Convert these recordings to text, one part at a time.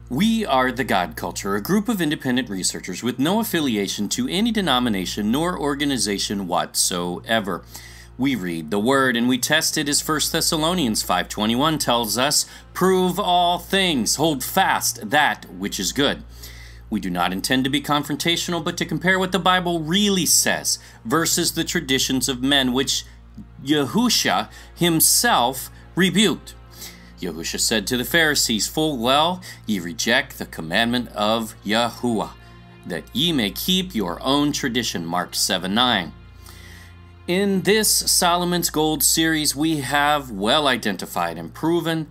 We are the God Culture, a group of independent researchers with no affiliation to any denomination nor organization whatsoever. We read the Word and we test it as 1 Thessalonians 5:21 tells us, "Prove all things, hold fast that which is good." We do not intend to be confrontational, but to compare what the Bible really says versus the traditions of men, which Yahushua himself rebuked. Yahushua said to the Pharisees, "Full well ye reject the commandment of Yahuwah, that ye may keep your own tradition." Mark 7:9. In this Solomon's Gold series, we have well identified and proven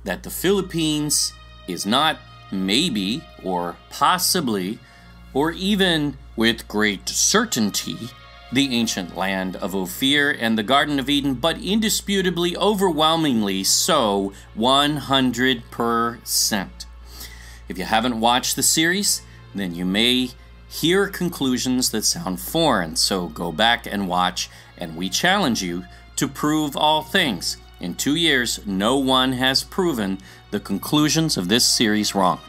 that the Philippines is not maybe or possibly or even with great certainty the ancient land of Ophir and the Garden of Eden, but indisputably, overwhelmingly so, 100%. If you haven't watched the series, then you may hear conclusions that sound foreign, so go back and watch, and we challenge you to prove all things. In 2 years, no one has proven the conclusions of this series wrong.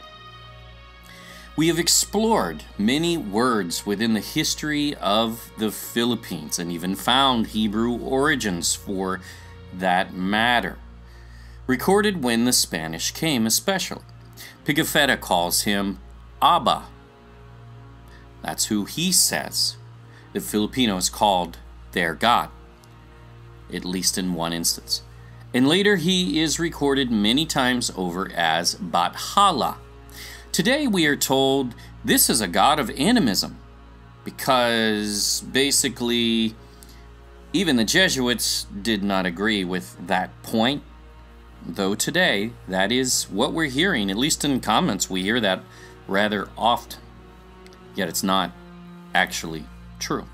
We have explored many words within the history of the Philippines and even found Hebrew origins for that matter, recorded when the Spanish came especially. Pigafetta calls him Abba. That's who he says the Filipinos called their God, at least in one instance. And later he is recorded many times over as Bathala. Today we are told this is a god of animism, because basically even the Jesuits did not agree with that point, though today that is what we're hearing. At least in comments we hear that rather often, yet it's not actually true.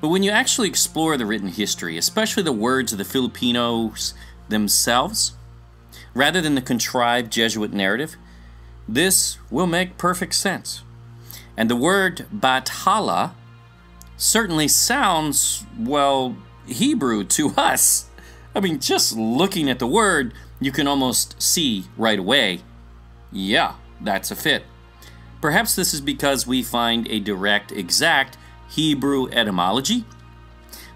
But when you actually explore the written history, especially the words of the Filipinos themselves, rather than the contrived Jesuit narrative, this will make perfect sense. And the word Bathala certainly sounds, well, Hebrew to us. I mean, just looking at the word, you can almost see right away, yeah, that's a fit. Perhaps this is because we find a direct, exact Hebrew etymology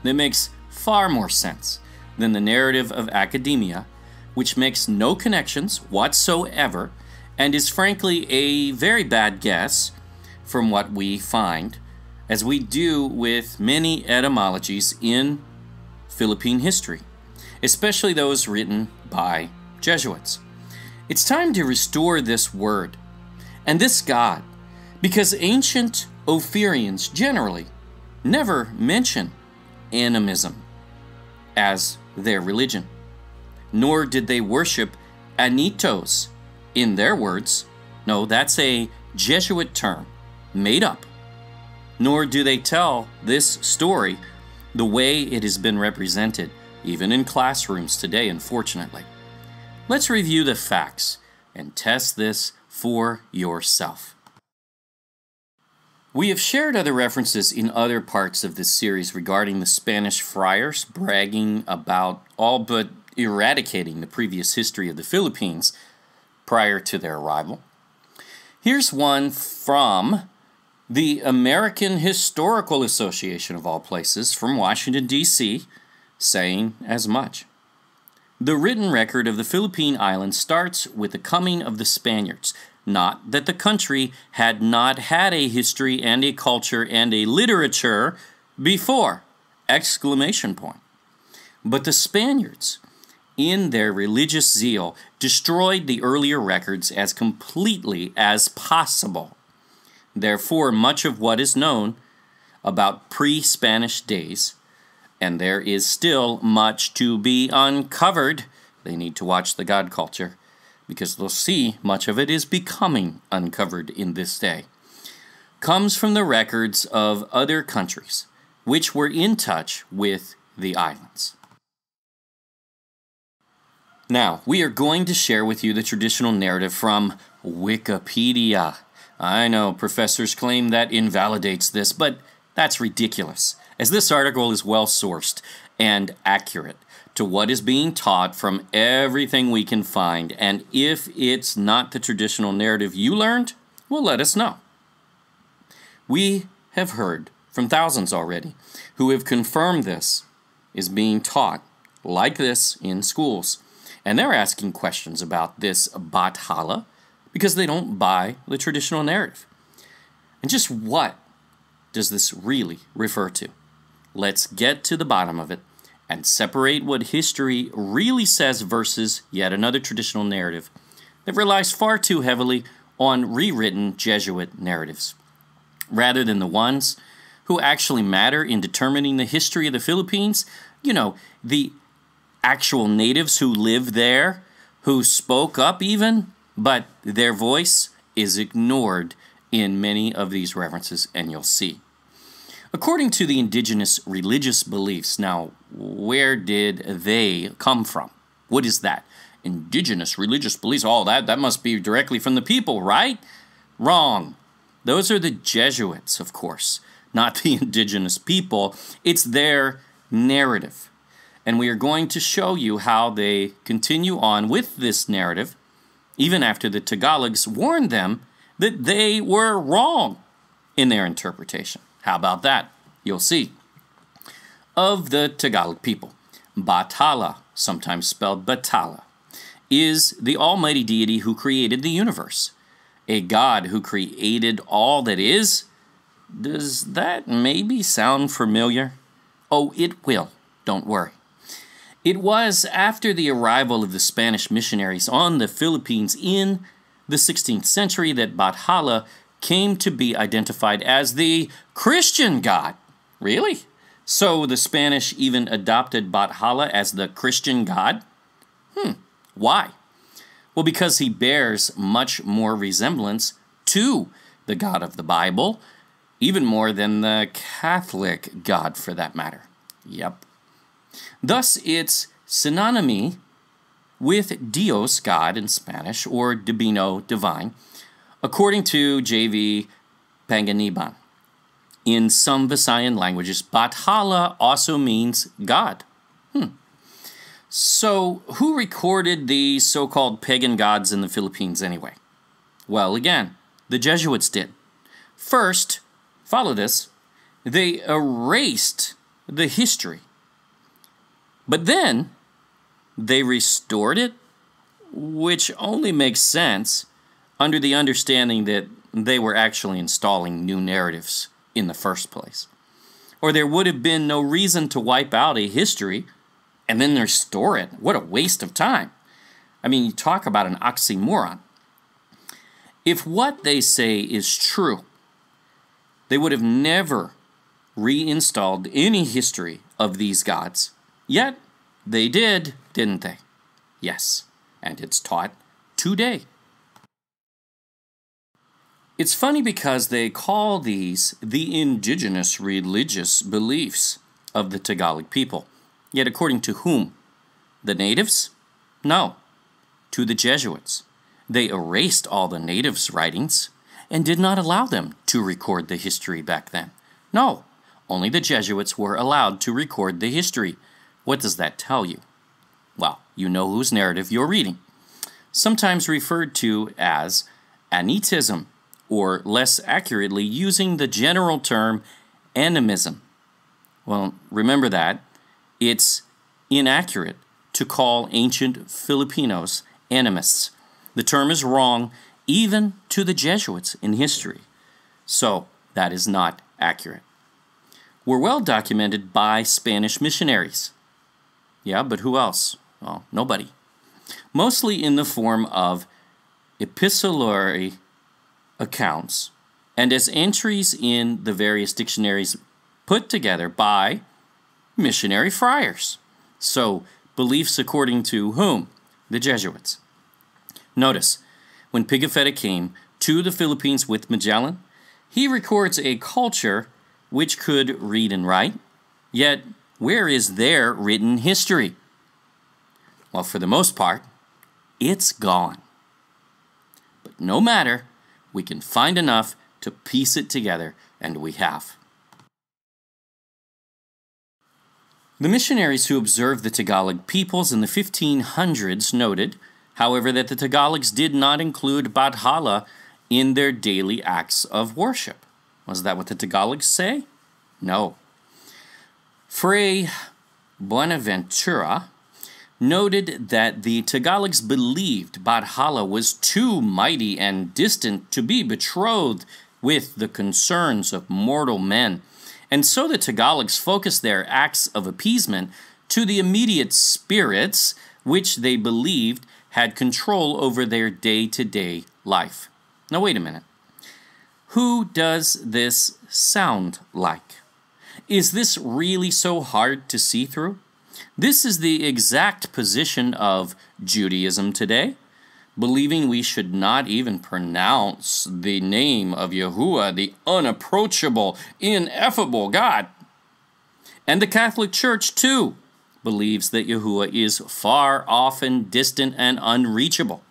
that makes far more sense than the narrative of academia, which makes no connections whatsoever and is frankly a very bad guess from what we find, as we do with many etymologies in Philippine history, especially those written by Jesuits. It's time to restore this word and this God, because ancient Ophirians generally never mention animism as their religion, nor did they worship Anitos in their words. No, that's a Jesuit term made up. Nor do they tell this story the way it has been represented, even in classrooms today, unfortunately. Let's review the facts and test this for yourself. We have shared other references in other parts of this series regarding the Spanish friars bragging about all but eradicating the previous history of the Philippines prior to their arrival. Here's one from the American Historical Association, of all places, from Washington, D.C., saying as much. The written record of the Philippine Islands starts with the coming of the Spaniards. Not that the country had not had a history and a culture and a literature before! Exclamation point. But the Spaniards, in their religious zeal, destroyed the earlier records as completely as possible. Therefore, much of what is known about pre-Spanish days, and there is still much to be uncovered, they need to watch the God Culture, because they'll see much of it is becoming uncovered in this day, comes from the records of other countries which were in touch with the islands. Now, we are going to share with you the traditional narrative from Wikipedia. I know professors claim that invalidates this, but that's ridiculous, as this article is well sourced and accurate. to what is being taught from everything we can find. And if it's not the traditional narrative you learned, well, let us know. We have heard from thousands already who have confirmed this is being taught like this in schools. And they're asking questions about this Bathala because they don't buy the traditional narrative. And just what does this really refer to? Let's get to the bottom of it and separate what history really says versus yet another traditional narrative that relies far too heavily on rewritten Jesuit narratives, rather than the ones who actually matter in determining the history of the Philippines. You know, the actual natives who lived there, who spoke up even, but their voice is ignored in many of these references, and you'll see. According to the indigenous religious beliefs, now, where did they come from? What is that? Indigenous religious beliefs? Oh, that must be directly from the people, right? Wrong. Those are the Jesuits, of course, not the indigenous people. It's their narrative. And we are going to show you how they continue on with this narrative, even after the Tagalogs warned them that they were wrong in their interpretation. How about that? You'll see. Of the Tagalog people, Bathala, sometimes spelled Bathala, is the almighty deity who created the universe, a god who created all that is. Does that maybe sound familiar? Oh, it will. Don't worry. It was after the arrival of the Spanish missionaries on the Philippines in the 16th century that Bathala came to be identified as the Christian god. Really? So the Spanish even adopted Bathala as the Christian god? Why? Well, because he bears much more resemblance to the God of the Bible, even more than the Catholic God for that matter. Yep. Thus, it's synonymy with Dios, God in Spanish, or Divino, divine, according to J.V. Panganiban. In some Visayan languages, Bathala also means God. So, who recorded these so-called pagan gods in the Philippines anyway? Well, again, the Jesuits did. First, follow this, they erased the history. But then, they restored it, which only makes sense under the understanding that they were actually installing new narratives in the first place. Or there would have been no reason to wipe out a history and then restore it. What a waste of time. I mean, you talk about an oxymoron. If what they say is true, they would have never reinstalled any history of these gods. Yet, they did, didn't they? Yes, and it's taught today. It's funny because they call these the indigenous religious beliefs of the Tagalog people. Yet according to whom? The natives? No, to the Jesuits. They erased all the natives' writings and did not allow them to record the history back then. No, only the Jesuits were allowed to record the history. What does that tell you? Well, you know whose narrative you're reading. Sometimes referred to as anitism, or less accurately, using the general term animism. Well, remember that. It's inaccurate to call ancient Filipinos animists. The term is wrong even to the Jesuits in history. So, that is not accurate. Were well documented by Spanish missionaries. Yeah, but who else? Well, nobody. Mostly in the form of epistolary accounts and as entries in the various dictionaries put together by missionary friars. So, beliefs according to whom? The Jesuits. Notice, when Pigafetta came to the Philippines with Magellan, he records a culture which could read and write, yet where is their written history? Well, for the most part, it's gone. But no matter, we can find enough to piece it together, and we have. The missionaries who observed the Tagalog peoples in the 1500s noted, however, that the Tagalogs did not include Bathala in their daily acts of worship. Was that what the Tagalogs say? No. Fray Buenaventura noted that the Tagalogs believed Bathala was too mighty and distant to be betrothed with the concerns of mortal men, and so the Tagalogs focused their acts of appeasement to the immediate spirits which they believed had control over their day-to-day life. Now wait a minute. Who does this sound like? Is this really so hard to see through? This is the exact position of Judaism today, believing we should not even pronounce the name of Yahuwah, the unapproachable, ineffable God. And the Catholic Church, too, believes that Yahuwah is far off and distant and unreachable.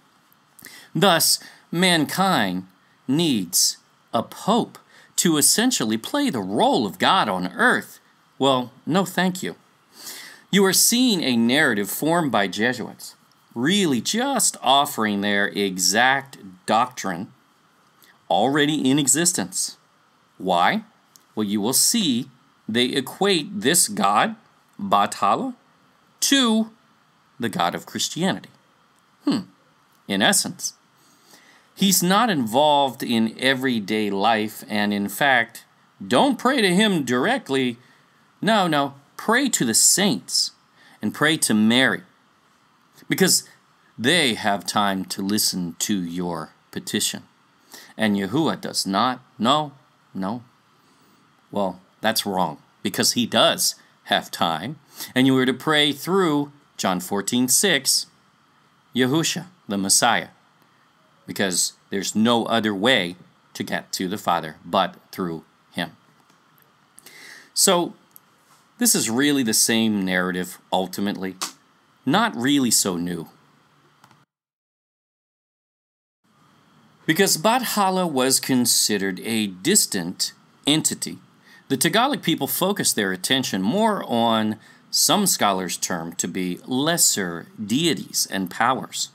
Thus, mankind needs a pope to essentially play the role of God on earth. Well, no thank you. You are seeing a narrative formed by Jesuits, really just offering their exact doctrine already in existence. Why? Well, you will see they equate this God, Bathala, to the God of Christianity. In essence, he's not involved in everyday life, and in fact, don't pray to him directly. No, pray to the saints and pray to Mary, because they have time to listen to your petition. And Yahuwah does not. No. Well, that's wrong, because he does have time. And you are to pray through John 14:6, Yahusha, the Messiah, because there's no other way to get to the Father but through him. So, this is really the same narrative, ultimately. Not really so new. Because Bathala was considered a distant entity, the Tagalog people focused their attention more on some scholars term to be lesser deities and powers,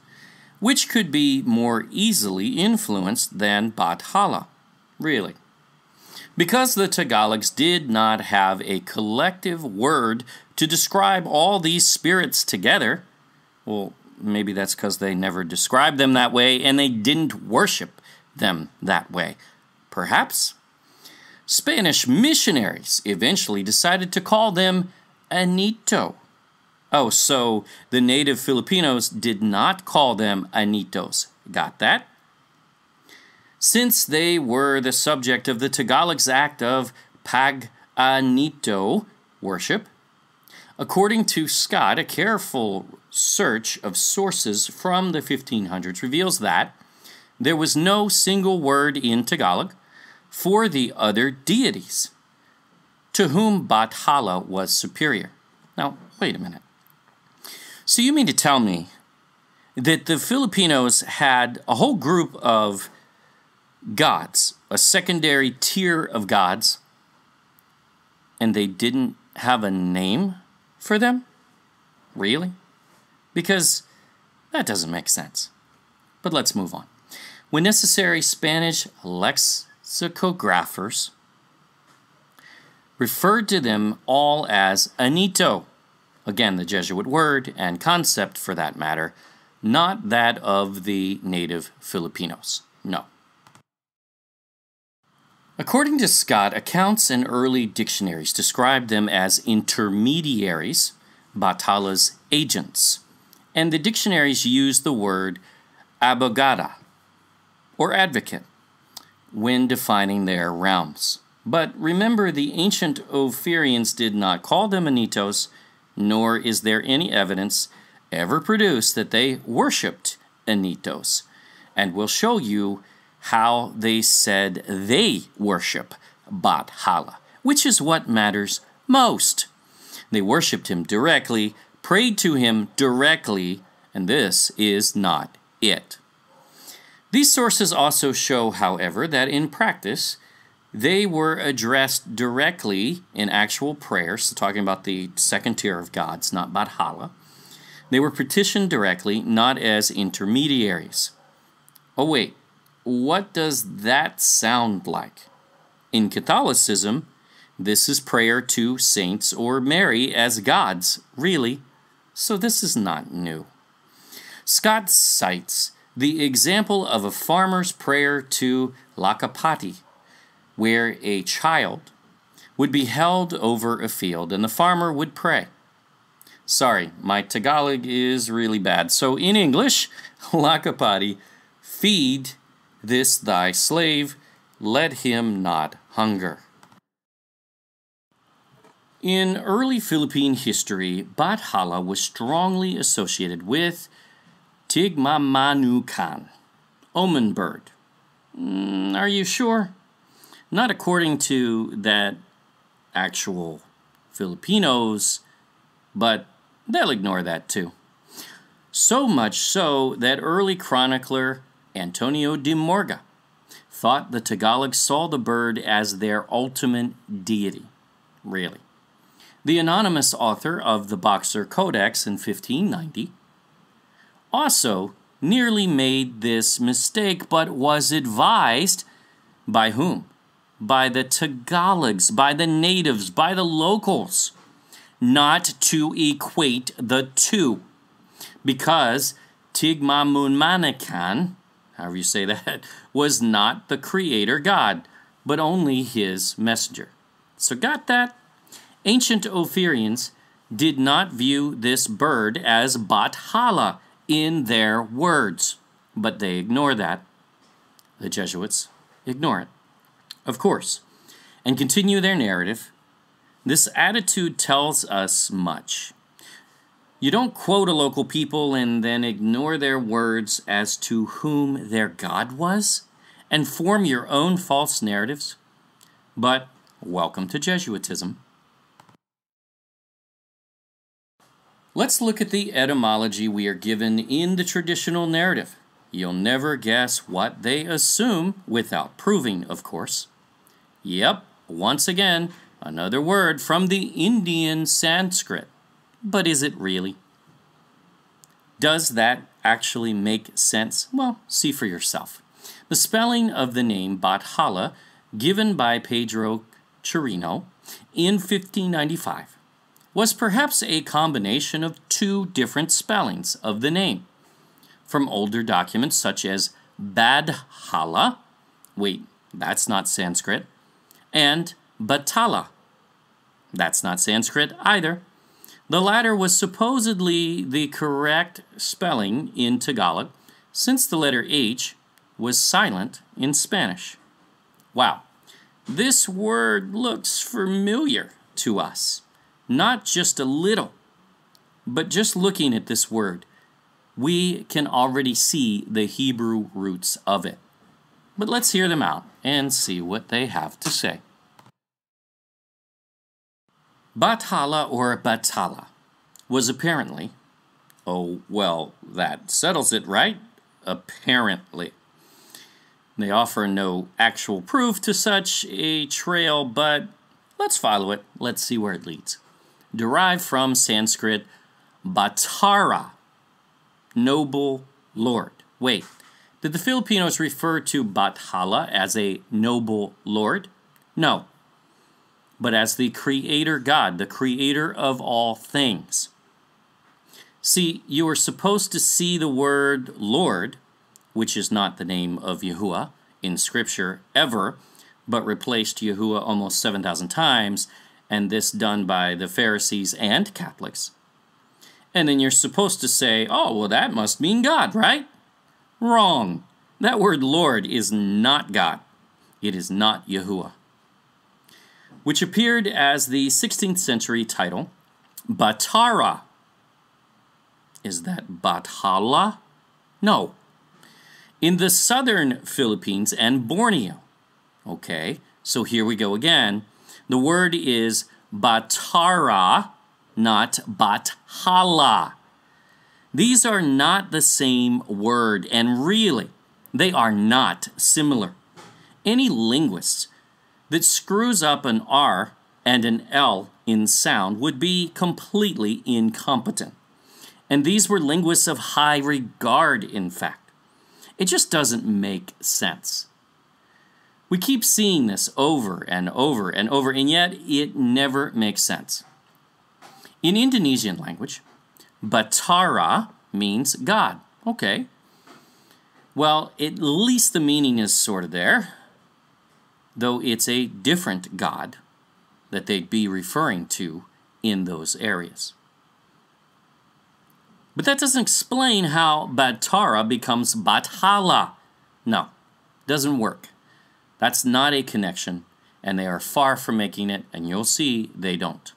which could be more easily influenced than Bathala, really. Because the Tagalogs did not have a collective word to describe all these spirits together, well, maybe that's because they never described them that way and they didn't worship them that way. Perhaps Spanish missionaries eventually decided to call them Anito. Oh, so the native Filipinos did not call them Anitos. Got that? Since they were the subject of the Tagalog's act of pag-anito worship, according to Scott, a careful search of sources from the 1500s reveals that there was no single word in Tagalog for the other deities, to whom Bathala was superior. Now, wait a minute. So you mean to tell me that the Filipinos had a whole group of gods, a secondary tier of gods, and they didn't have a name for them? Really? Because that doesn't make sense. But let's move on. When necessary, Spanish lexicographers referred to them all as Anito. Again, the Jesuit word and concept for that matter, not that of the native Filipinos. No. According to Scott, accounts and early dictionaries describe them as intermediaries, Bathala's agents, and the dictionaries use the word abogada, or advocate, when defining their realms. But remember, the ancient Ophirians did not call them Anitos, nor is there any evidence ever produced that they worshipped Anitos, and we'll show you how they said they worship Bathala, which is what matters most. They worshipped him directly, prayed to him directly, and this is not it. These sources also show, however, that in practice, They were addressed directly in actual prayers, so talking about the second tier of gods, not Bathala. They were petitioned directly, not as intermediaries. Oh wait, what does that sound like? In Catholicism, this is prayer to saints or Mary as gods, really, so this is not new. Scott cites the example of a farmer's prayer to Lakapati, where a child would be held over a field and the farmer would pray. Sorry, my Tagalog is really bad. So in English, Lakapati, feed this thy slave, let him not hunger. In early Philippine history, Bathala was strongly associated with Tigmamanukan, omen bird. Are you sure? Not according to that actual Filipinos, but they'll ignore that too. So much so that early chronicler Antonio de Morga thought the Tagalog saw the bird as their ultimate deity. Really. The anonymous author of the Boxer Codex in 1590 also nearly made this mistake, but was advised by whom? By the Tagalogs, by the natives, by the locals, not to equate the two. Because Tigmamanukan, however you say that, was not the creator god, but only his messenger. So got that? Ancient Ophirians did not view this bird as Bathala in their words, but they ignore that. The Jesuits ignore it, of course, and continue their narrative. This attitude tells us much. You don't quote a local people and then ignore their words as to whom their God was and form your own false narratives. But welcome to Jesuitism. Let's look at the etymology we are given in the traditional narrative. You'll never guess what they assume without proving, of course. Yep, once again, another word from the Indian Sanskrit. But is it really? Does that actually make sense? Well, see for yourself. The spelling of the name Bathala, given by Pedro Chirino in 1595, was perhaps a combination of two different spellings of the name from older documents such as Bathala, wait, that's not Sanskrit, and Bathala. That's not Sanskrit either. The latter was supposedly the correct spelling in Tagalog, since the letter H was silent in Spanish. Wow, this word looks familiar to us. Not just a little, but just looking at this word, we can already see the Hebrew roots of it. But let's hear them out and see what they have to say. Bathala or Bathala was apparently, oh, well, that settles it, right? Apparently. They offer no actual proof to such a trail, but let's follow it. Let's see where it leads. Derived from Sanskrit, Batara, noble lord. Wait, did the Filipinos refer to Bathala as a noble lord? No, but as the creator god, the creator of all things. See, you are supposed to see the word Lord, which is not the name of Yahuwah in Scripture ever, but replaced Yahuwah almost 7,000 times, and this done by the Pharisees and Catholics. And then you're supposed to say, oh, well, that must mean God, right? Wrong. That word Lord is not God. It is not Yahuwah. Which appeared as the 16th century title, Batara. Is that Bathala? No. In the southern Philippines and Borneo. Okay, so here we go again. The word is Batara, not Bathala. These are not the same word, and really, they are not similar. Any linguists that screws up an R and an L in sound would be completely incompetent. And these were linguists of high regard, in fact. It just doesn't make sense. We keep seeing this over and over and over, and yet it never makes sense. In Indonesian language, Batara means God. Okay. Well, at least the meaning is sort of there, though it's a different God that they'd be referring to in those areas. But that doesn't explain how Batara becomes Bathala. No, doesn't work. That's not a connection, and they are far from making it, and you'll see they don't.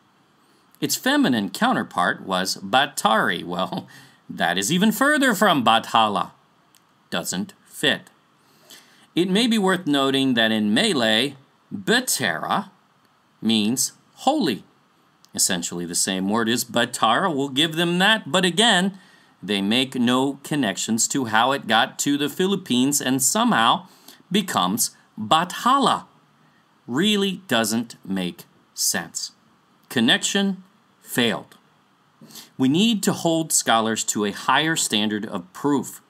Its feminine counterpart was Batari. Well, that is even further from Bathala. Doesn't fit. It may be worth noting that in Malay, Batara means holy. Essentially the same word as Batara. We'll give them that, but again, they make no connections to how it got to the Philippines and somehow becomes Bathala. Really doesn't make sense. Connection failed. We need to hold scholars to a higher standard of proof.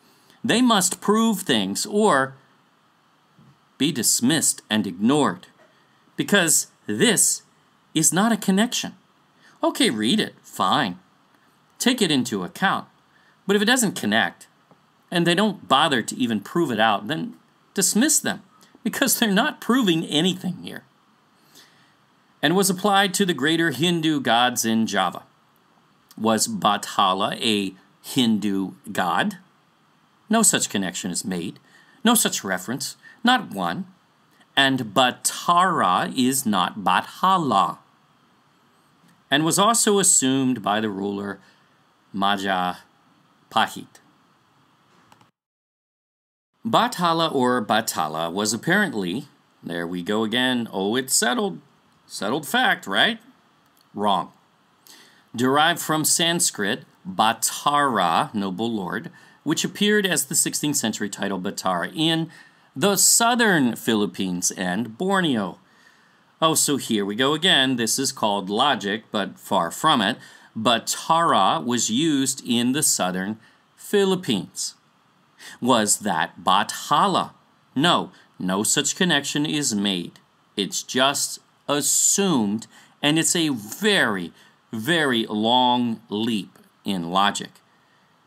They must prove things or be dismissed and ignored, because this is not a connection. Okay, read it, fine. Take it into account. But if it doesn't connect, and they don't bother to even prove it out, then dismiss them, because they're not proving anything here. And was applied to the greater Hindu gods in Java. Was Bathala a Hindu god? No such connection is made. No such reference. Not one. And Batara is not Bathala. And was also assumed by the ruler Majapahit. Bathala or Bathala was apparently, there we go again, oh, it's settled. Settled fact, right? Wrong. Derived from Sanskrit, Batara, noble lord, which appeared as the 16th century title Batara in the southern Philippines and Borneo. Oh, so here we go again. This is called logic, but far from it. Batara was used in the southern Philippines. Was that Bathala? No, no such connection is made. It's just assumed, and it's a very, very long leap in logic,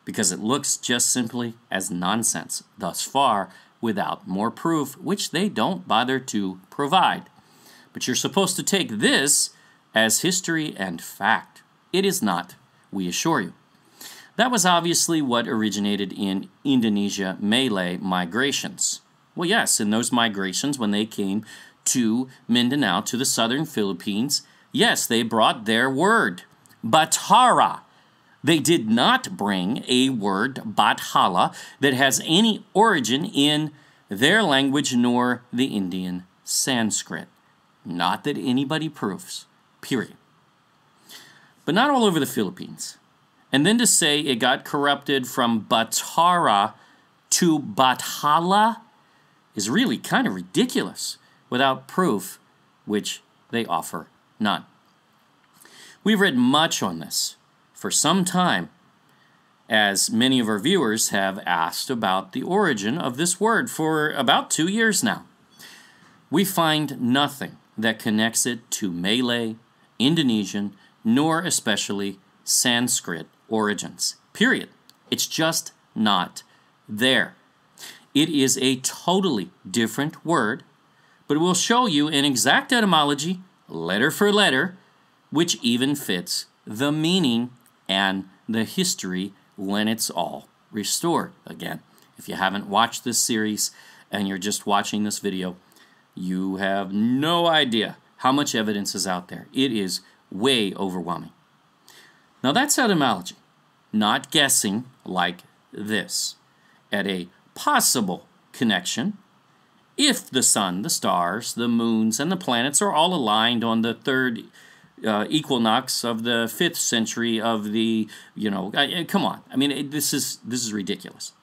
because it looks just simply as nonsense thus far without more proof, which they don't bother to provide. But you're supposed to take this as history and fact. It is not, we assure you. That was obviously what originated in Indonesia Malay migrations. Well, yes, in those migrations when they came to Mindanao, to the southern Philippines, yes, they brought their word, Batara. They did not bring a word, Bathala, that has any origin in their language nor the Indian Sanskrit. Not that anybody proves, period. But not all over the Philippines. And then to say it got corrupted from Batara to Bathala is really kind of ridiculous without proof, which they offer none. We've read much on this for some time, as many of our viewers have asked about the origin of this word for about 2 years now. We find nothing that connects it to Malay, Indonesian, nor especially Sanskrit origins. Period. It's just not there. It is a totally different word, but we'll show you an exact etymology, letter for letter, which even fits the meaning and the history when it's all restored. Again, if you haven't watched this series and you're just watching this video, you have no idea how much evidence is out there. It is way overwhelming. Now that's etymology, not guessing like this at a possible connection if the sun, the stars, the moons, and the planets are all aligned on the third equinox of the 5th century of the, come on. I mean, this is ridiculous.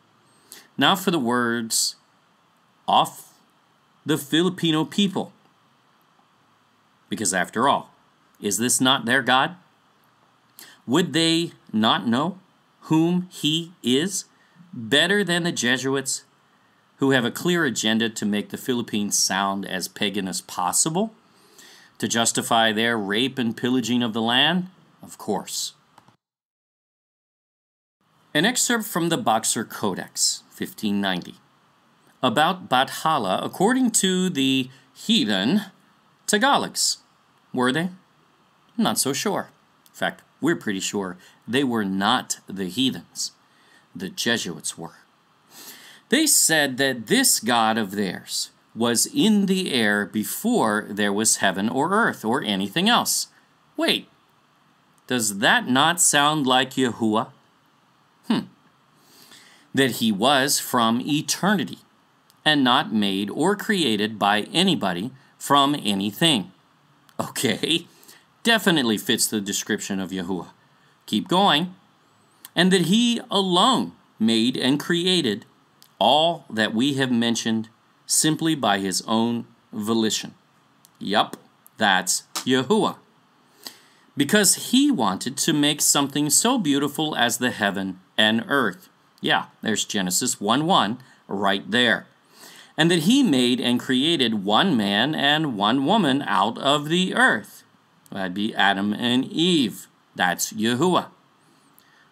Now for the words off the Filipino people. Because after all, is this not their God? Would they not know whom he is better than the Jesuits, who have a clear agenda to make the Philippines sound as pagan as possible, to justify their rape and pillaging of the land? Of course. An excerpt from the Boxer Codex, 1590. About Bathala, according to the heathen Tagalogs. Were they? I'm not so sure. In fact, we're pretty sure they were not the heathens. The Jesuits were. They said that this God of theirs was in the air before there was heaven or earth or anything else. Wait, does that not sound like Yahuwah? That he was from eternity and not made or created by anybody from anything. Okay, definitely fits the description of Yahuwah. Keep going. And that he alone made and created all that we have mentioned simply by his own volition. Yup, that's Yahuwah. Because he wanted to make something so beautiful as the heaven and earth. Yeah, there's Genesis 1:1 right there. And that he made and created one man and one woman out of the earth. That'd be Adam and Eve. That's Yahuwah.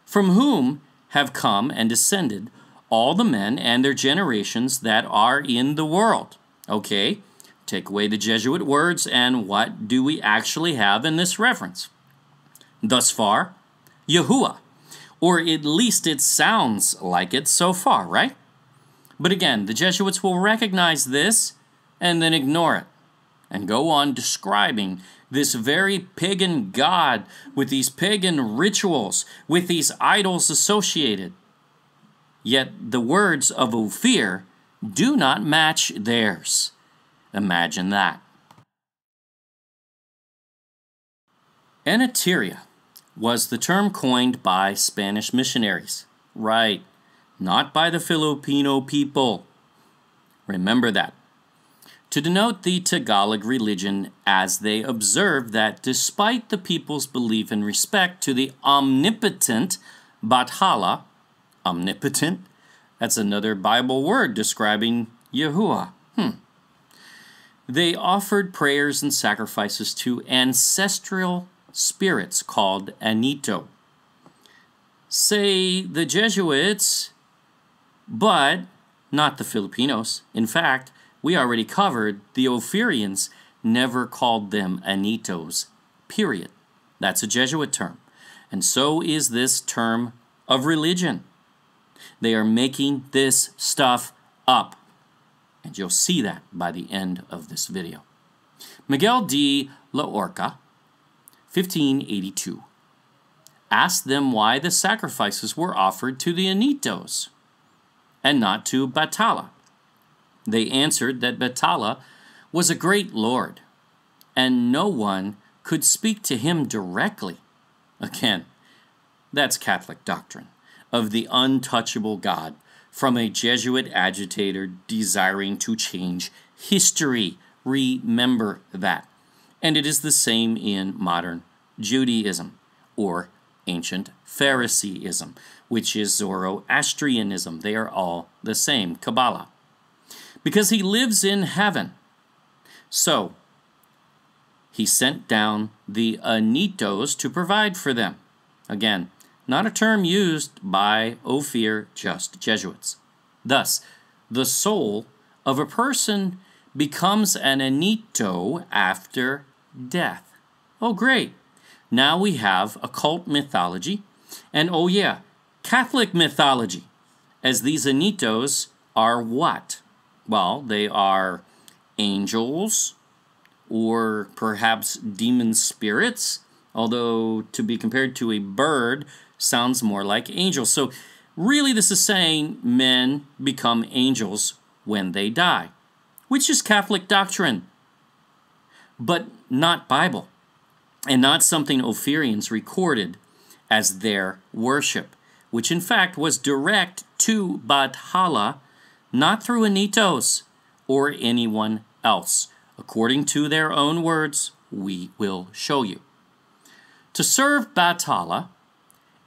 From whom have come and descended all the men and their generations that are in the world. Okay, take away the Jesuit words, and what do we actually have in this reference? Thus far, Yahuwah. Or at least it sounds like it so far, right? But again, the Jesuits will recognize this and then ignore it and go on describing this very pagan God with these pagan rituals, with these idols associated. Yet the words of Ophir do not match theirs. Imagine that. Anateria was the term coined by Spanish missionaries. Right, not by the Filipino people. Remember that. To denote the Tagalog religion as they observed that despite the people's belief and respect to the omnipotent Bathala, omnipotent, that's another Bible word describing Yahuwah. They offered prayers and sacrifices to ancestral spirits called Anito. Say the Jesuits, but not the Filipinos. In fact, we already covered the Ophirians never called them Anitos, period. That's a Jesuit term. And so is this term of religion. They are making this stuff up. And you'll see that by the end of this video. Miguel de la Orca, 1582, asked them why the sacrifices were offered to the Anitos and not to Bathala. They answered that Bathala was a great lord, and no one could speak to him directly. Again, that's Catholic doctrine of the untouchable God from a Jesuit agitator desiring to change history. Remember that. And it is the same in modern Judaism, or ancient Phariseeism, which is Zoroastrianism. They are all the same, Kabbalah. Because he lives in heaven. So, he sent down the Anitos to provide for them. Again, not a term used by Ophir, just Jesuits. Thus, the soul of a person becomes an Anito after death. Oh, great. Now we have occult mythology, and oh yeah, Catholic mythology, as these Anitos are what? Well, they are angels, or perhaps demon spirits, although to be compared to a bird sounds more like angels. So really this is saying men become angels when they die, which is Catholic doctrine, but not Bible, and not something Ophirians recorded as their worship, which in fact was direct to Bathala, not through Anitos or anyone else, according to their own words we will show you. To serve Bathala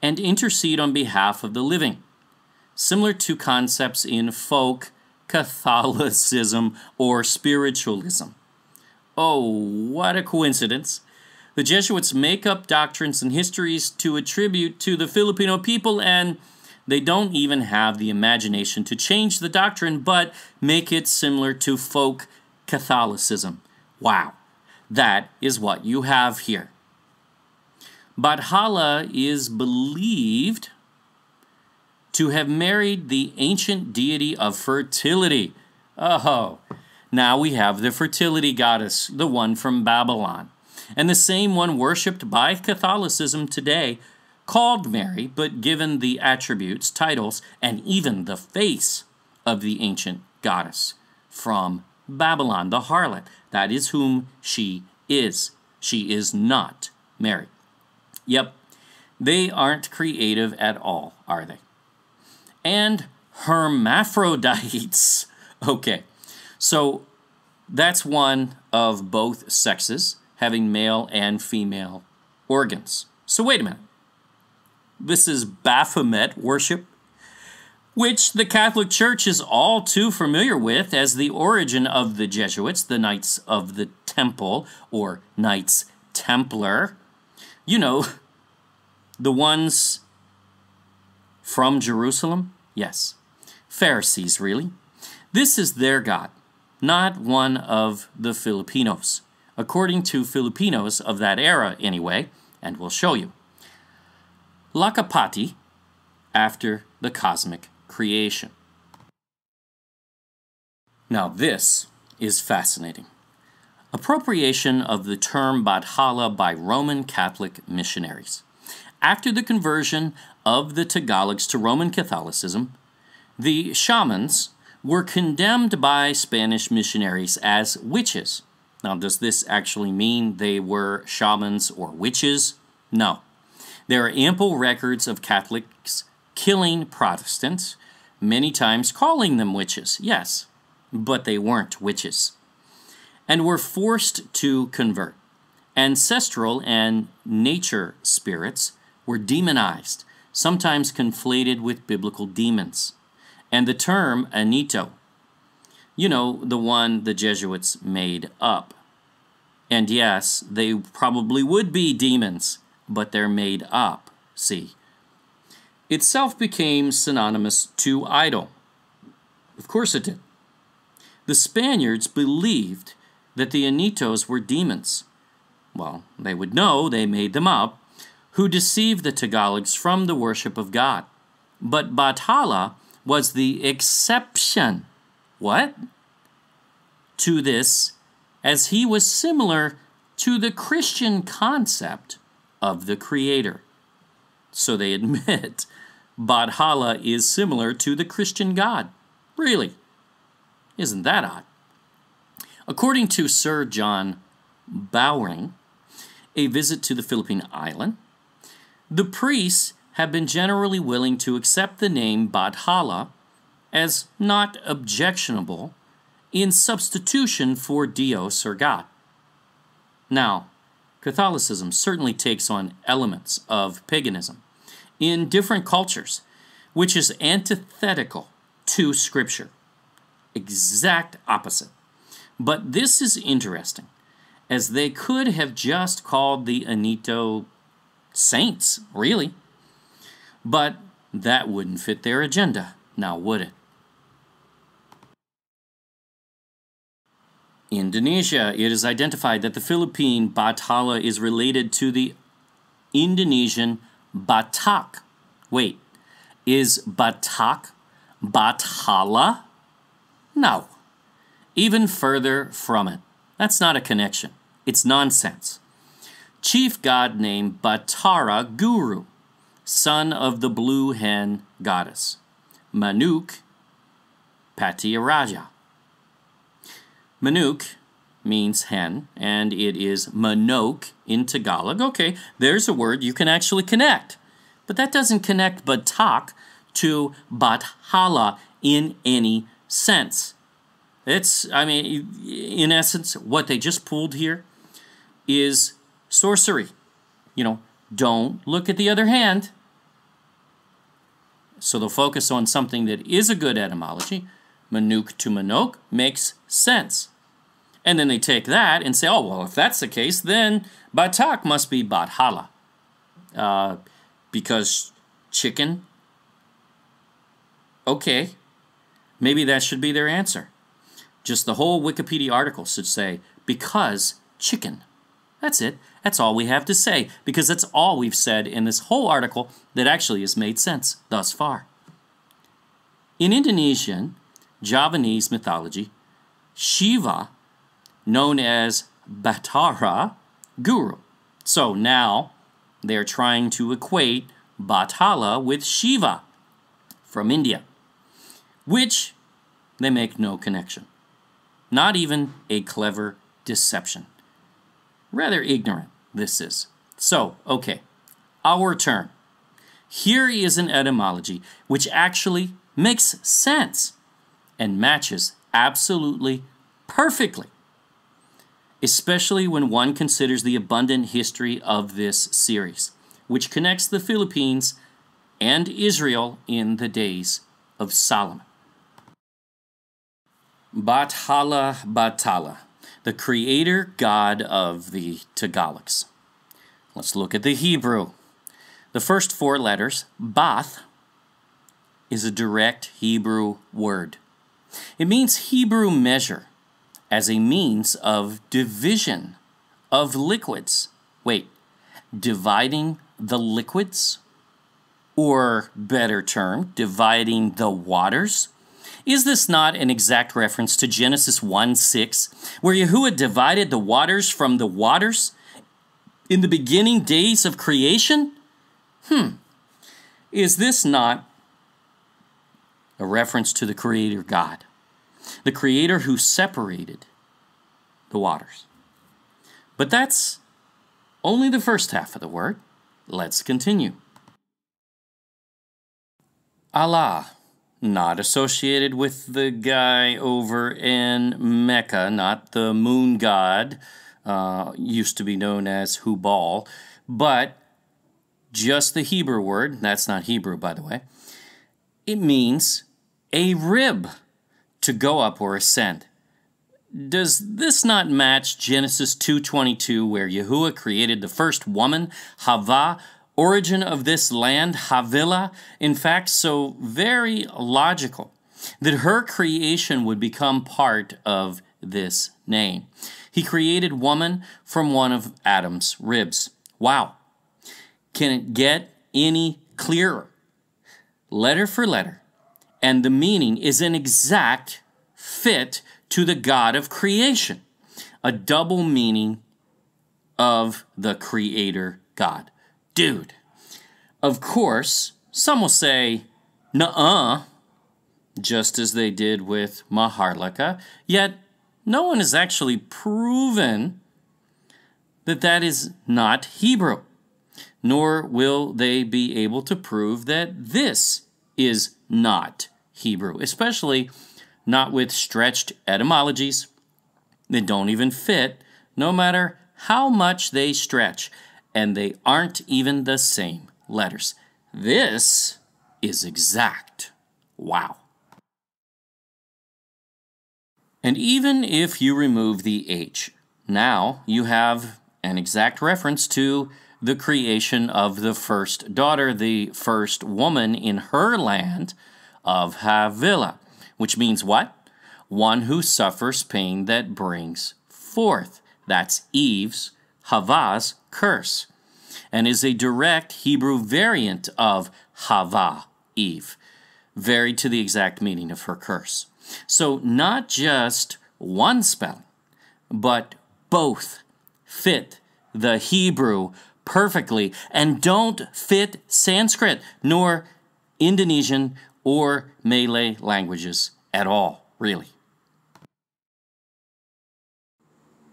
and intercede on behalf of the living, similar to concepts in folk Catholicism or spiritualism. Oh, what a coincidence. The Jesuits make up doctrines and histories to attribute to the Filipino people, and they don't even have the imagination to change the doctrine, but make it similar to folk Catholicism. Wow, that is what you have here. Bathala is believed to have married the ancient deity of fertility. Oh, now we have the fertility goddess, the one from Babylon, and the same one worshipped by Catholicism today, called Mary, but given the attributes, titles, and even the face of the ancient goddess from Babylon, the harlot. That is whom she is. She is not Mary. Yep, they aren't creative at all, are they? And hermaphrodites. Okay, so that's one of both sexes having male and female organs. So wait a minute. This is Baphomet worship, which the Catholic Church is all too familiar with as the origin of the Jesuits, the Knights of the Temple, or Knights Templar. You know, the ones from Jerusalem? Yes. Pharisees, really. This is their God, not one of the Filipinos, according to Filipinos of that era anyway, and we'll show you. Lakapati, after the cosmic creation. Now this is fascinating. Appropriation of the term Bathala by Roman Catholic missionaries. After the conversion of the Tagalogs to Roman Catholicism, the shamans were condemned by Spanish missionaries as witches. Now, does this actually mean they were shamans or witches? No. There are ample records of Catholics killing Protestants, many times calling them witches, yes, but they weren't witches, and were forced to convert. Ancestral and nature spirits were demonized, sometimes conflated with biblical demons. And the term Anito, you know, the one the Jesuits made up. And yes, they probably would be demons, but they're made up, see. Itself became synonymous to idol. Of course it did. The Spaniards believed that the Anitos were demons. Well, they would know they made them up, who deceived the Tagalogs from the worship of God. But Bathala was the exception. What? To this, as he was similar to the Christian concept of the Creator. So they admit Bathala is similar to the Christian God. Really? Isn't that odd? According to Sir John Bowring, a visit to the Philippine island, the priests have been generally willing to accept the name Bathala as not objectionable in substitution for Dios or God. Now, Catholicism certainly takes on elements of paganism in different cultures, which is antithetical to Scripture. Exact opposite. But this is interesting, as they could have just called the Anito saints, really. But that wouldn't fit their agenda, now would it? Indonesia. It is identified that the Philippine Bathala is related to the Indonesian Batak. Wait, is Batak Bathala? No. Even further from it. That's not a connection. It's nonsense. Chief god named Batara Guru, son of the blue hen goddess. Manuk Patiaraja. Manuk means hen, and it is manok in Tagalog. Okay, there's a word you can actually connect. But that doesn't connect Batak to Bathala in any sense. It's, I mean, in essence, what they just pulled here is sorcery. You know, don't look at the other hand. So they'll focus on something that is a good etymology. Manuk to Manok makes sense. And then they take that and say, oh, well, if that's the case, then Batak must be Bathala. Because chicken? Okay. Maybe that should be their answer. Just the whole Wikipedia article should say, because chicken. That's it. That's all we have to say, because that's all we've said in this whole article that actually has made sense thus far. In Indonesian, Javanese mythology, Shiva, known as Batara, guru. So now they're trying to equate Bathala with Shiva from India, which they make no connection. Not even a clever deception. Rather ignorant, this is. So, okay, our turn. Here is an etymology which actually makes sense and matches absolutely perfectly, especially when one considers the abundant history of this series, which connects the Philippines and Israel in the days of Solomon. Bathala Bathala, the creator god of the Tagalogs. Let's look at the Hebrew. The first four letters, Bath, is a direct Hebrew word. It means Hebrew measure as a means of division of liquids. Wait, dividing the liquids? Or, better term, dividing the waters? Is this not an exact reference to Genesis 1:6, where Yahuwah divided the waters from the waters in the beginning days of creation? Is this not a reference to the Creator God, the Creator who separated the waters? But that's only the first half of the word. Let's continue. Allah, not associated with the guy over in Mecca, not the moon god, used to be known as Hubal, but just the Hebrew word. That's not Hebrew, by the way. It means a rib, to go up or ascend. Does this not match Genesis 2:22, where Yahuwah created the first woman, Hava, origin of this land, Havilah? In fact, so very logical that her creation would become part of this name. He created woman from one of Adam's ribs. Wow. Can it get any clearer? Letter for letter. And the meaning is an exact fit to the God of creation. A double meaning of the Creator God. Dude, of course, some will say, nuh-uh, just as they did with Maharlika, yet no one has actually proven that that is not Hebrew, nor will they be able to prove that this is not Hebrew, especially not with stretched etymologies that don't even fit, no matter how much they stretch, and they aren't even the same letters. This is exact. Wow. And even if you remove the H, now you have an exact reference to the creation of the first daughter, the first woman in her land of Havilah, which means what? One who suffers pain that brings forth. That's Eve's, Hava's curse, and is a direct Hebrew variant of Hava, Eve, varied to the exact meaning of her curse. So not just one spelling, but both fit the Hebrew perfectly and don't fit Sanskrit nor Indonesian or Malay languages at all, really.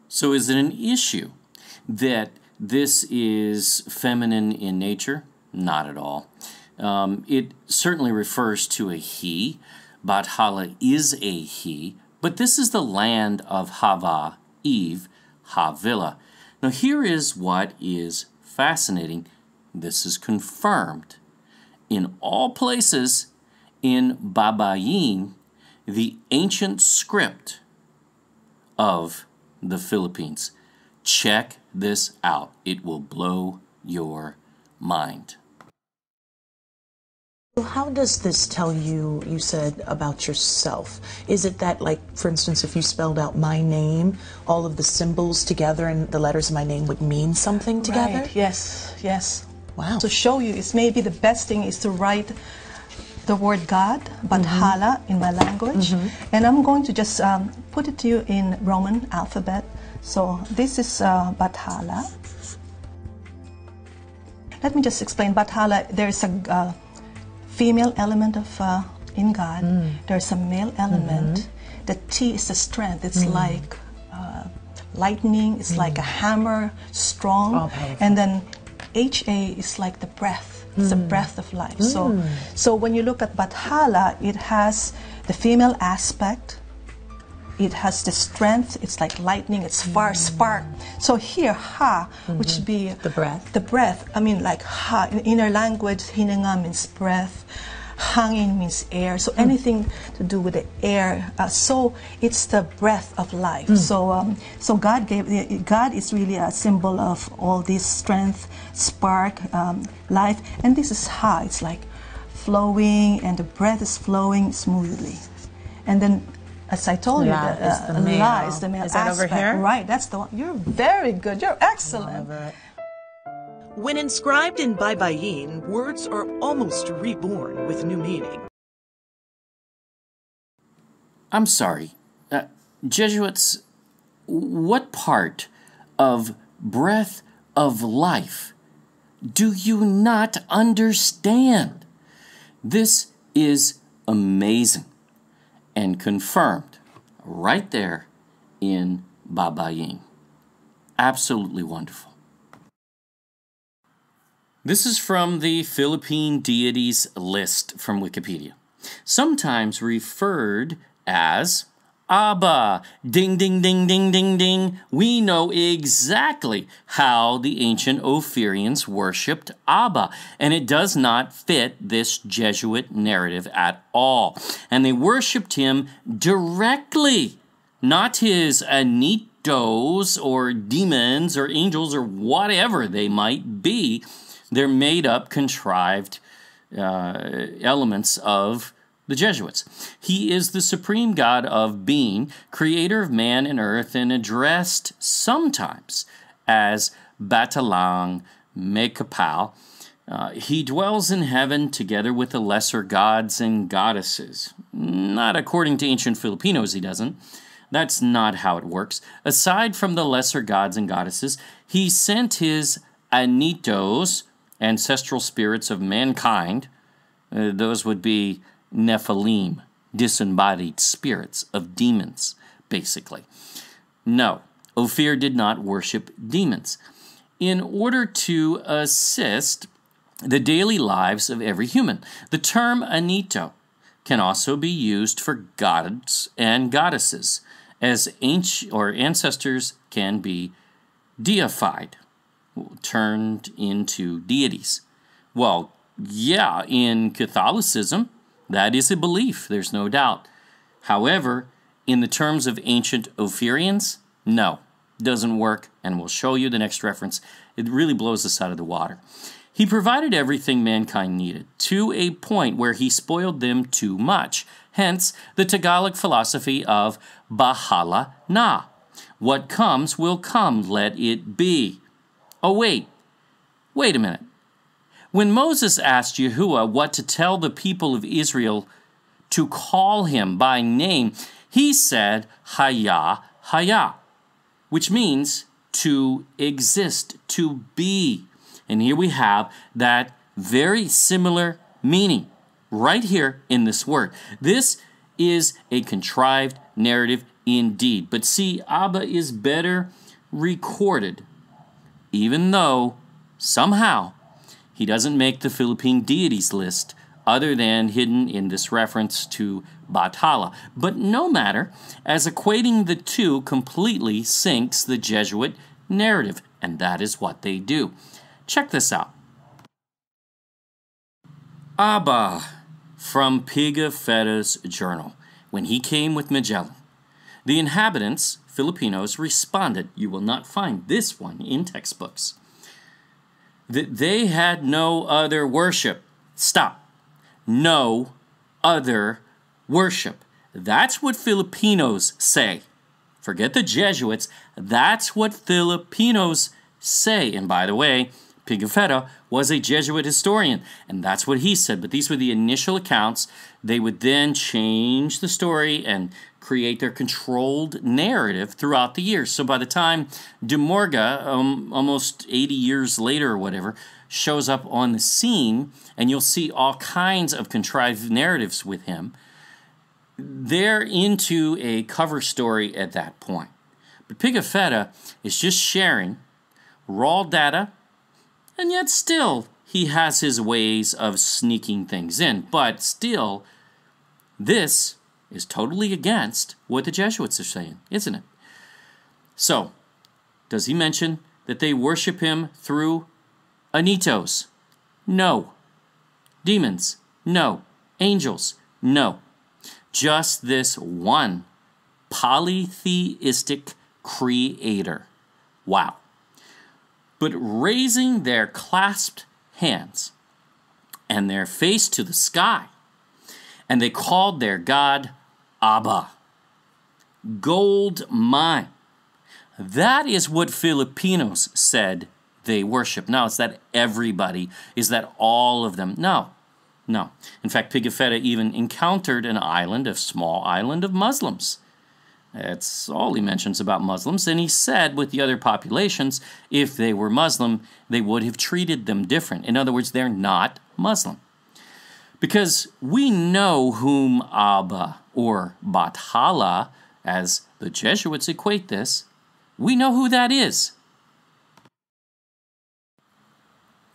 So is it an issue that this is feminine in nature? Not at all. It certainly refers to a he. Bathala is a he, but this is the land of Hava, Eve, Havilah. Now here is what is fascinating. This is confirmed. In all places in Babayin, the ancient script of the Philippines. Check this out. It will blow your mind. How does this tell you, you said, about yourself? Is it that, like, for instance, if you spelled out my name, all of the symbols together and the letters of my name would mean something together? Right. Yes, yes. Wow. To show you, it's maybe the best thing is to write the word God, Bathala, in my language. And I'm going to just put it to you in Roman alphabet. So this is Bathala. Let me just explain. Bathala, there's a female element of in God. There's a male element. The T is the strength. It's like lightning. It's like a hammer, strong. Oh, and then HA is like the breath. It's the breath of life. So when you look at Bathala, it has the female aspect. It has the strength. It's like lightning. It's fire, spark. So here, ha, which would be the breath. The breath. I mean, like ha. In our language, hinanga means breath. Hangin means air. So anything to do with the air. So it's the breath of life. So God is really a symbol of all this strength, spark, life. And this is ha. It's like flowing, and the breath is flowing smoothly. And then, as I told you, La is the male. La is the male Is that aspect. over here? Right, that's the one. You're very good. You're excellent. When inscribed in Baybayin, words are almost reborn with new meaning. I'm sorry. Jesuits, what part of breath of life do you not understand? This is amazing and confirmed right there in Babayin. Absolutely wonderful. This is from the Philippine deities list from Wikipedia. Sometimes referred as Abba. Ding, ding, ding, ding, ding, ding. We know exactly how the ancient Ophirians worshipped Abba, and it does not fit this Jesuit narrative at all. And they worshipped him directly, not his anitos or demons or angels or whatever they might be. They're made-up, contrived elements of the Jesuits. He is the supreme God of being, creator of man and earth, and addressed sometimes as Batalang Mekapal. He dwells in heaven together with the lesser gods and goddesses. Not according to ancient Filipinos, he doesn't. That's not how it works. Aside from the lesser gods and goddesses, he sent his anitos, ancestral spirits of mankind. Those would be Nephilim, disembodied spirits of demons, basically. No, Ophir did not worship demons. In order to assist the daily lives of every human, the term anito can also be used for gods and goddesses, as ancestors can be deified, turned into deities. Well, yeah, in Catholicism, that is a belief, there's no doubt. However, in the terms of ancient Ophirians, no, doesn't work, and we'll show you the next reference. It really blows us out of the water. He provided everything mankind needed, to a point where he spoiled them too much, hence the Tagalog philosophy of Bahala na. What comes will come, let it be. Oh, wait a minute. When Moses asked Yahuwah what to tell the people of Israel to call him by name, he said, Haya, Haya, which means to exist, to be. And here we have that very similar meaning right here in this word. This is a contrived narrative indeed. But see, Abba is better recorded, even though somehow he doesn't make the Philippine deities list other than hidden in this reference to Bathala. But no matter, as equating the two completely sinks the Jesuit narrative, and that is what they do. Check this out. Abba from Pigafetta's journal. When he came with Magellan, the inhabitants, Filipinos, responded, you will not find this one in textbooks, that they had no other worship. Stop. No other worship. That's what Filipinos say. Forget the Jesuits. That's what Filipinos say. And by the way, Pigafetta was a Jesuit historian, and that's what he said. But these were the initial accounts. They would then change the story and create their controlled narrative throughout the years. So by the time De Morga, almost 80 years later or whatever, shows up on the scene, and you'll see all kinds of contrived narratives with him, they're into a cover story at that point. But Pigafetta is just sharing raw data, and yet still he has his ways of sneaking things in. But still, this is totally against what the Jesuits are saying, isn't it? So, does he mention that they worship him through anitos? No. Demons? No. Angels? No. Just this one polytheistic creator. Wow. But raising their clasped hands and their face to the sky, and they called their God Abba. Gold mine. That is what Filipinos said they worship. Now, is that everybody? Is that all of them? No. No. In fact, Pigafetta even encountered a small island of Muslims. That's all he mentions about Muslims. And he said with the other populations, if they were Muslim, they would have treated them different. In other words, they're not Muslim. Because we know whom Abba or Bathala, as the Jesuits equate this, we know who that is.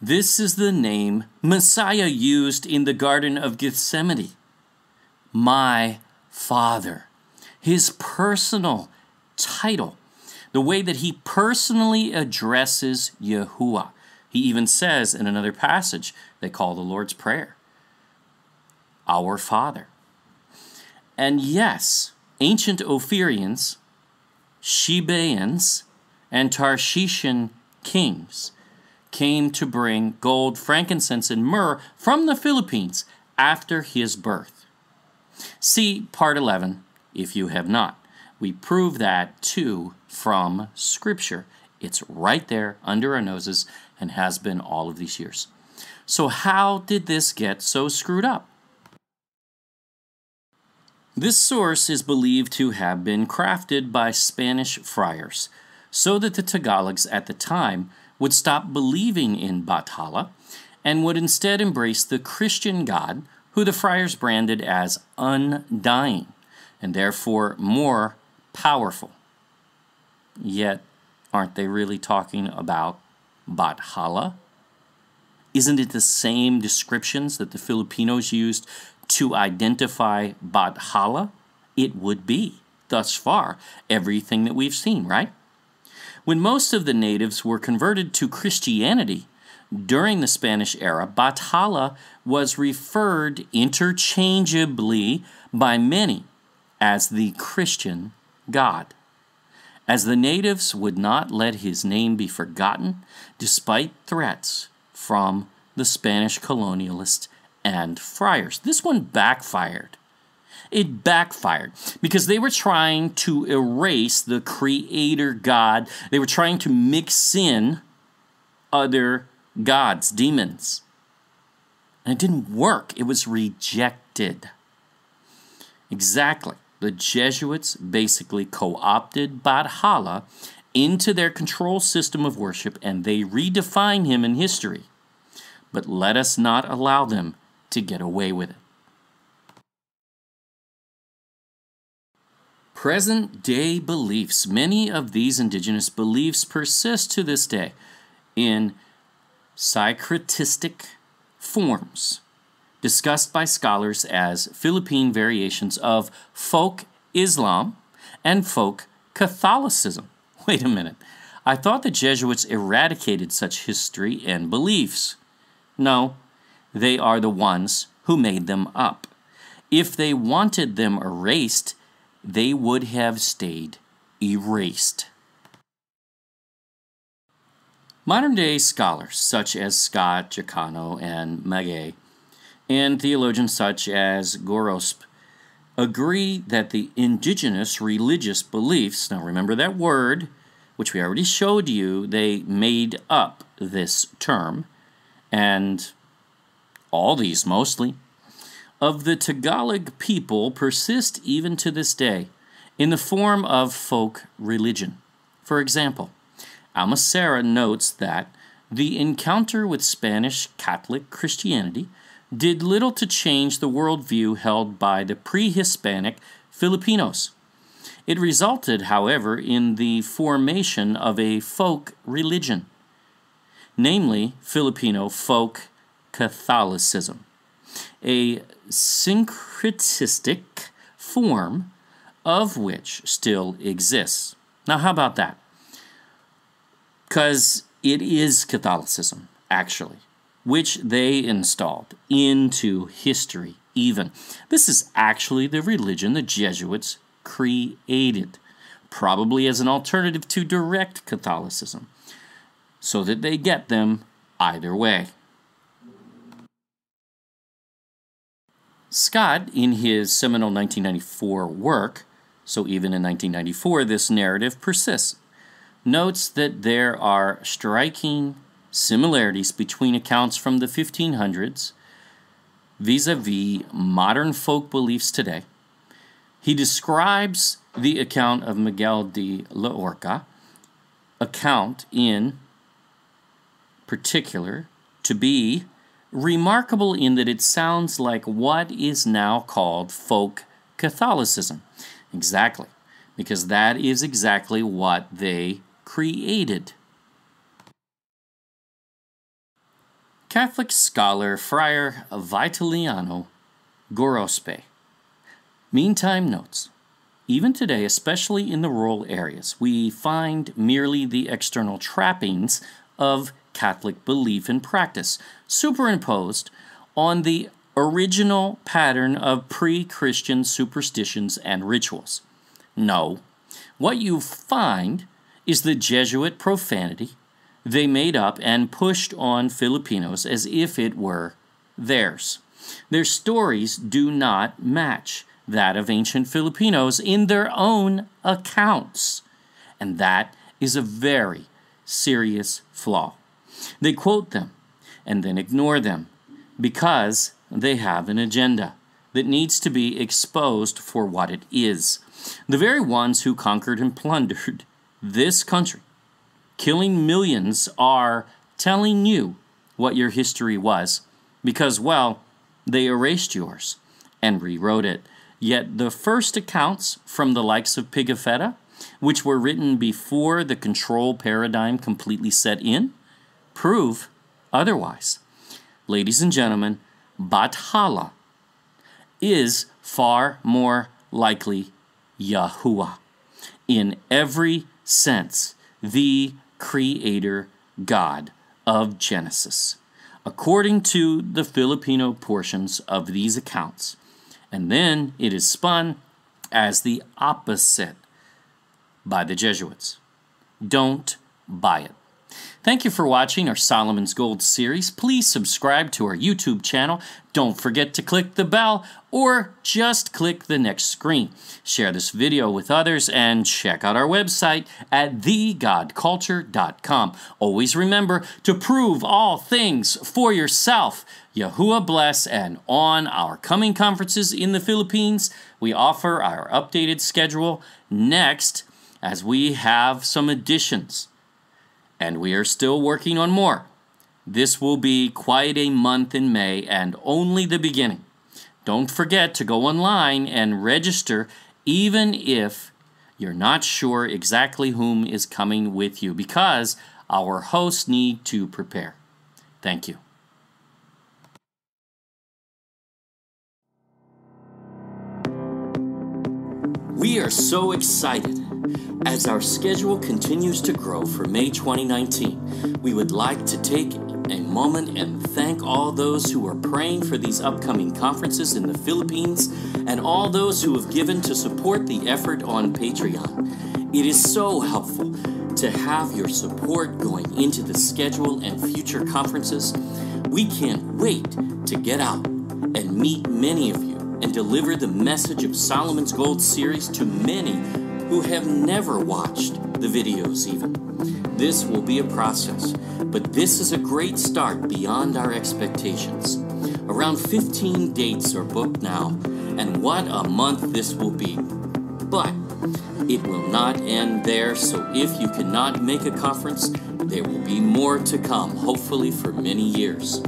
This is the name Messiah used in the Garden of Gethsemane. My Father. His personal title. The way that he personally addresses Yahuwah. He even says in another passage, they call the Lord's Prayer, Our Father. And yes, ancient Ophirians, Shebaeans, and Tarshishan kings came to bring gold, frankincense, and myrrh from the Philippines after his birth. See Part 11, if you have not. We prove that, too, from Scripture. It's right there under our noses and has been all of these years. So how did this get so screwed up? This source is believed to have been crafted by Spanish friars so that the Tagalogs at the time would stop believing in Bathala and would instead embrace the Christian God who the friars branded as undying and therefore more powerful. Yet, aren't they really talking about Bathala? Isn't it the same descriptions that the Filipinos used to identify Bathala? It would be, thus far, everything that we've seen, right? When most of the natives were converted to Christianity during the Spanish era, Bathala was referred interchangeably by many as the Christian God, as the natives would not let his name be forgotten despite threats from the Spanish colonialists and friars. This one backfired. It backfired because they were trying to erase the creator God. They were trying to mix in other gods, demons. And it didn't work. It was rejected. Exactly. The Jesuits basically co-opted Bathala into their control system of worship, and they redefine him in history. But let us not allow them to get away with it. Present-day beliefs. Many of these indigenous beliefs persist to this day in syncretistic forms, discussed by scholars as Philippine variations of folk Islam and folk Catholicism. Wait a minute. I thought the Jesuits eradicated such history and beliefs. No, they are the ones who made them up. If they wanted them erased, they would have stayed erased. Modern-day scholars such as Scott, Giacono, and Magé, and theologians such as Gorospe, agree that the indigenous religious beliefs, now remember that word, which we already showed you, they made up this term, and all these mostly, of the Tagalog people persist even to this day in the form of folk religion. For example, Almacera notes that the encounter with Spanish Catholic Christianity did little to change the worldview held by the pre-Hispanic Filipinos. It resulted, however, in the formation of a folk religion, namely Filipino folk Catholicism, a syncretistic form of which still exists. Now, how about that? Because it is Catholicism, actually, which they installed into history even. This is actually the religion the Jesuits created, probably as an alternative to direct Catholicism, so that they get them either way. Scott, in his seminal 1994 work, so even in 1994 this narrative persists, notes that there are striking similarities between accounts from the 1500s vis-a-vis modern folk beliefs today. He describes the account of Miguel de Lorca account in particular to be remarkable in that it sounds like what is now called folk Catholicism. Exactly, because that is exactly what they created. Catholic scholar Friar Vitaliano Gorospe meantime notes, even today, especially in the rural areas, we find merely the external trappings of Catholic belief and practice superimposed on the original pattern of pre-Christian superstitions and rituals. No, what you find is the Jesuit profanity they made up and pushed on Filipinos as if it were theirs. Their stories do not match that of ancient Filipinos in their own accounts, and that is a very serious flaw. They quote them and then ignore them because they have an agenda that needs to be exposed for what it is. The very ones who conquered and plundered this country, killing millions, are telling you what your history was because, well, they erased yours and rewrote it. Yet the first accounts from the likes of Pigafetta, which were written before the control paradigm completely set in, prove otherwise. Ladies and gentlemen, Bathala is far more likely Yahuwah. In every sense, the creator God of Genesis, according to the Filipino portions of these accounts. And then it is spun as the opposite by the Jesuits. Don't buy it. Thank you for watching our Solomon's Gold series. Please subscribe to our YouTube channel. Don't forget to click the bell or just click the next screen. Share this video with others and check out our website at thegodculture.com. Always remember to prove all things for yourself. Yahuwah bless, and on our coming conferences in the Philippines, we offer our updated schedule next as we have some additions. And we are still working on more. This will be quite a month in May and only the beginning. Don't forget to go online and register even if you're not sure exactly whom is coming with you because our hosts need to prepare. Thank you. We are so excited As our schedule continues to grow for May 2019, we would like to take a moment and thank all those who are praying for these upcoming conferences in the Philippines and all those who have given to support the effort on Patreon. It is so helpful to have your support going into the schedule and future conferences. We can't wait to get out and meet many of you and deliver the message of Solomon's Gold series to many who have never watched the videos even. This will be a process, but this is a great start beyond our expectations. Around 15 dates are booked now, and what a month this will be. But it will not end there, so if you cannot make a conference, there will be more to come, hopefully for many years.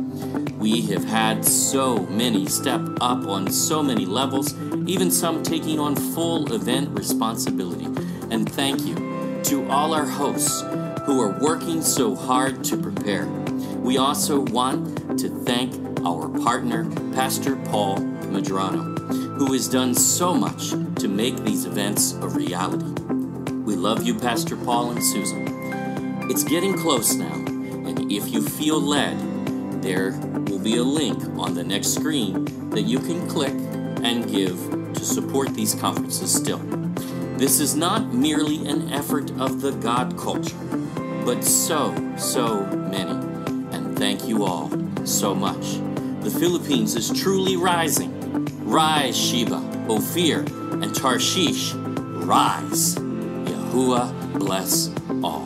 We have had so many step up on so many levels, even some taking on full event responsibility. And thank you to all our hosts who are working so hard to prepare. We also want to thank our partner, Pastor Paul Medrano, who has done so much to make these events a reality. We love you, Pastor Paul and Susan. It's getting close now, and if you feel led, there will be a link on the next screen that you can click and give to support these conferences still. This is not merely an effort of the God culture, but so many. And thank you all so much. The Philippines is truly rising. Rise, Sheba, Ophir, and Tarshish. Rise. Yahuwah bless all.